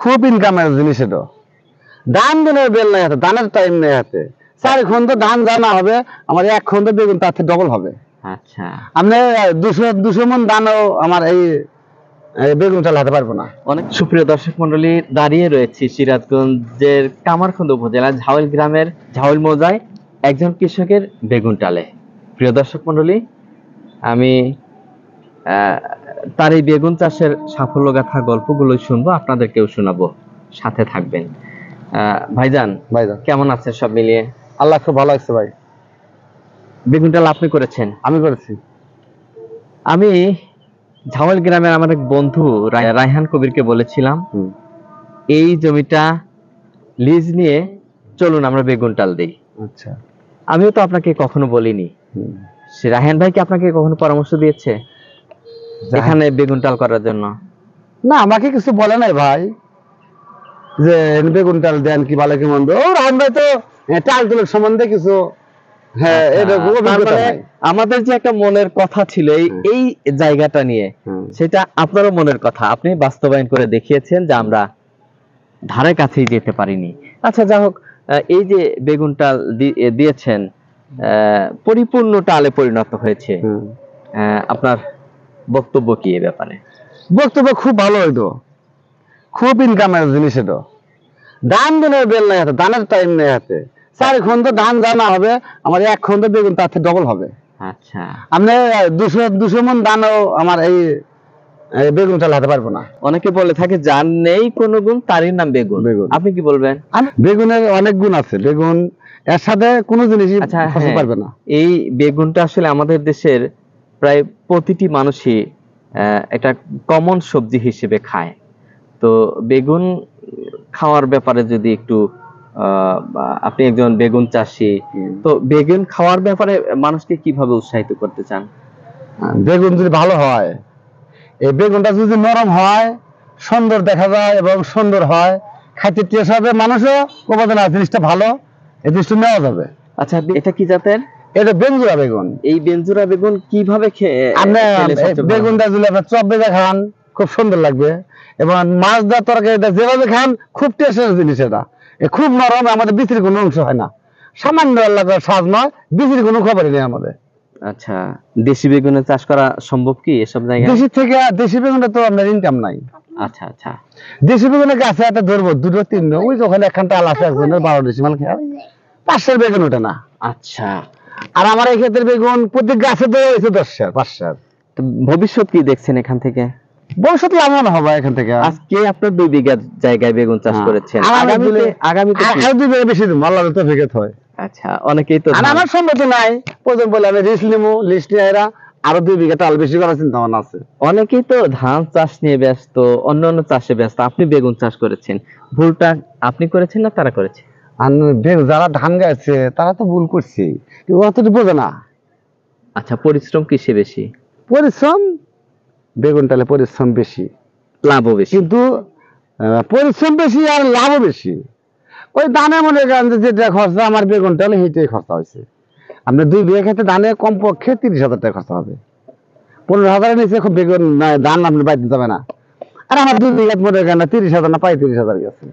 খুব ইনকামের জিনিস এটা। ধান দিনের বেল নাই হাতে, ধানের টাইম নেই হাতে। 4 খন্ড ধান জানা হবে, আমার 1 খন্ড বেগুন তার থেকে ডবল হবে। আচ্ছা, আপনি 200 মন ধানও আমার এই বেগুন চাল হাতে পারবো না। অনেক সুপ্রিয় দর্শক মন্ডলী, দাঁড়িয়ে রয়েছি সিরাজগঞ্জের কামারখন্দ উপজেলার ঝাউল গ্রামের ঝাউল মৌজায় একজন কৃষকের বেগুন টালে। প্রিয় দর্শক মন্ডলী, আমি তার এই বেগুন চাষের সাফল্য গাথা গল্পগুলো শুনবো, আপনাদেরকেও শোনাবো, সাথে থাকবেন। ভাইজান কেমন আছেন সব মিলিয়ে? আল্লাহ খুব ভালো আছে ভাই। বেগুন টাল আপনি করেছেন? আমি করেছি। আমি ঝাউল গ্রামের আমার এক বন্ধু রায়হান কবিরকে বলেছিলাম এই জমিটা লিজ নিয়ে চলুন আমরা বেগুন টাল দিই। আচ্ছা, আমিও তো আপনাকে কখনো বলিনি। সে রায়হান ভাই কি আপনাকে কখনো পরামর্শ দিয়েছে এখানে বেগুন টাল করার জন্য? না, আমাকে কিছু বলে নাই ভাই, যে বেগুন টাল দেন কি ভালো কি মন্দ। ও রায়হান ভাই তো টাল তুলের সম্বন্ধে কিছু আমাদের যে একটা মনের কথা ছিল এই জায়গাটা নিয়ে, সেটা আপনারও মনের কথা আপনি বাস্তবায়ন করে দেখিয়েছেন যে আমরা ধারে কাছেই যেতে পারিনি। আচ্ছা, যা হোক, এই যে বেগুন টাল দিয়েছেন পরিপূর্ণ টালে পরিণত হয়েছে, আপনার বক্তব্য কি এ ব্যাপারে? বক্তব্য খুব ভালো হইতো, খুব ইনকামের জিনিস এটা। ধান দিনের বেল নাই হাতে, ধানের টাইম নেই হাতে। 4 খন্ড ধান জানা হবে, আমার 1 খন্ড বেগুন তার থেকে ডবল হবে। আচ্ছা, আপনি 200 মন ধানও আমার এই বেগুন চাল হাতে পারবো না। অনেকে বলে থাকে যার নেই কোনো গুণ তারই নাম বেগুন। আপনি কি বলবেন? বেগুনের অনেক গুণ আছে, বেগুন এর সাথে কোনো জিনিসই ফসল পারবে না। এই বেগুনটা আসলে আমাদের দেশের প্রায় প্রতিটি মানুষই একটা কমন সবজি হিসেবে খায়। তো বেগুন খাওয়ার ব্যাপারে যদি একটু, আপনি একজন বেগুন চাষী, তো বেগুন খাওয়ার ব্যাপারে মানুষকে কিভাবে উৎসাহিত করতে চান? বেগুন যদি ভালো হয়, এই বেগুনটা যদি নরম হয়, সুন্দর দেখা যায় এবং সুন্দর হয়, খাইতে টেস্ট হবে, মানুষও কবে না জিনিসটা ভালো, এই জিনিসটা নেওয়া যাবে। আচ্ছা, এটা কি জাতের? এটা বেঞ্জুরা বেগুন। এই বেঞ্জুরা বেগুন কিভাবে বেগুনটা যদি আপনার চপ ভেজে খান খুব সুন্দর লাগবে, এবং মাছ দেওয়ার তরকারিটা যেভাবে খান খুব টেস্টের জিনিস। এটা খুব নরম, আমাদের বিচির কোনো অংশ হয় না, সামান্য এলাকার স্বাদ নয়, বিচির কোনো খবরই নেই আমাদের। আচ্ছা, দেশি বেগুনের চাষ করা সম্ভব কি এসব জায়গায়? দেশি বেগুনটা তো আপনার ইনকাম নাই। আচ্ছা আচ্ছা, দেশি বেগুনের গাছে একটা ধরবো 2-3, ওই ওখানে একখানটা আল আছে, একজনের 12 ডিসিমাল খেয়াল 500 বেগুন ওঠে না। আচ্ছা, আর আমার এই ক্ষেত্রে বেগুন প্রত্যেক গাছে ধরে হয়েছে 10-500। ভবিষ্যৎ কি দেখছেন এখান থেকে? ভবিষ্যৎ লাভবান হবে এখান থেকে। আজকে আপনার 2 বিঘা জায়গায় বেগুন চাষ করেছেন, আগামীতে 2 বিঘা বেশি দেবো, আল্লাহর তৌফিকে হয়। আচ্ছা, অনেকেই তো আমার সম্ভব নাই, প্রথম বলে আমি রিস্ক নিবো, লিস্ট নিয়ে আরো 2 বিঘা টাল বেশি করার চিন্তা ভাবনা আছে। অনেকেই তো ধান চাষ নিয়ে ব্যস্ত, অন্যান্য চাষে ব্যস্ত, আপনি বেগুন চাষ করেছেন। ভুলটা আপনি করেছেন না তারা করেছে? যারা ধান গাইছে তারা তো ভুল করছে, অতটুকু বোঝে না। আচ্ছা, পরিশ্রম কিসে বেশি? পরিশ্রম বেগুন টালে পরিশ্রম বেশি, লাভও বেশি, কিন্তু পরিশ্রম বেশি আর লাভও বেশি। ওই দানে মনে করেন যেটা খরচা, আমার বেগুন টালে সেইটাই খরচা হয়েছে। আপনার 2 বিঘা ক্ষেত্রে দানে কমপক্ষে 30,000 টাকা খরচা হবে। 15,000-এর নিচে খুব বেগুন ধান আপনি পাইতে যাবে না। আর আমার 2 বিঘা মনে করেন 30,000 না 35,000 গেছে।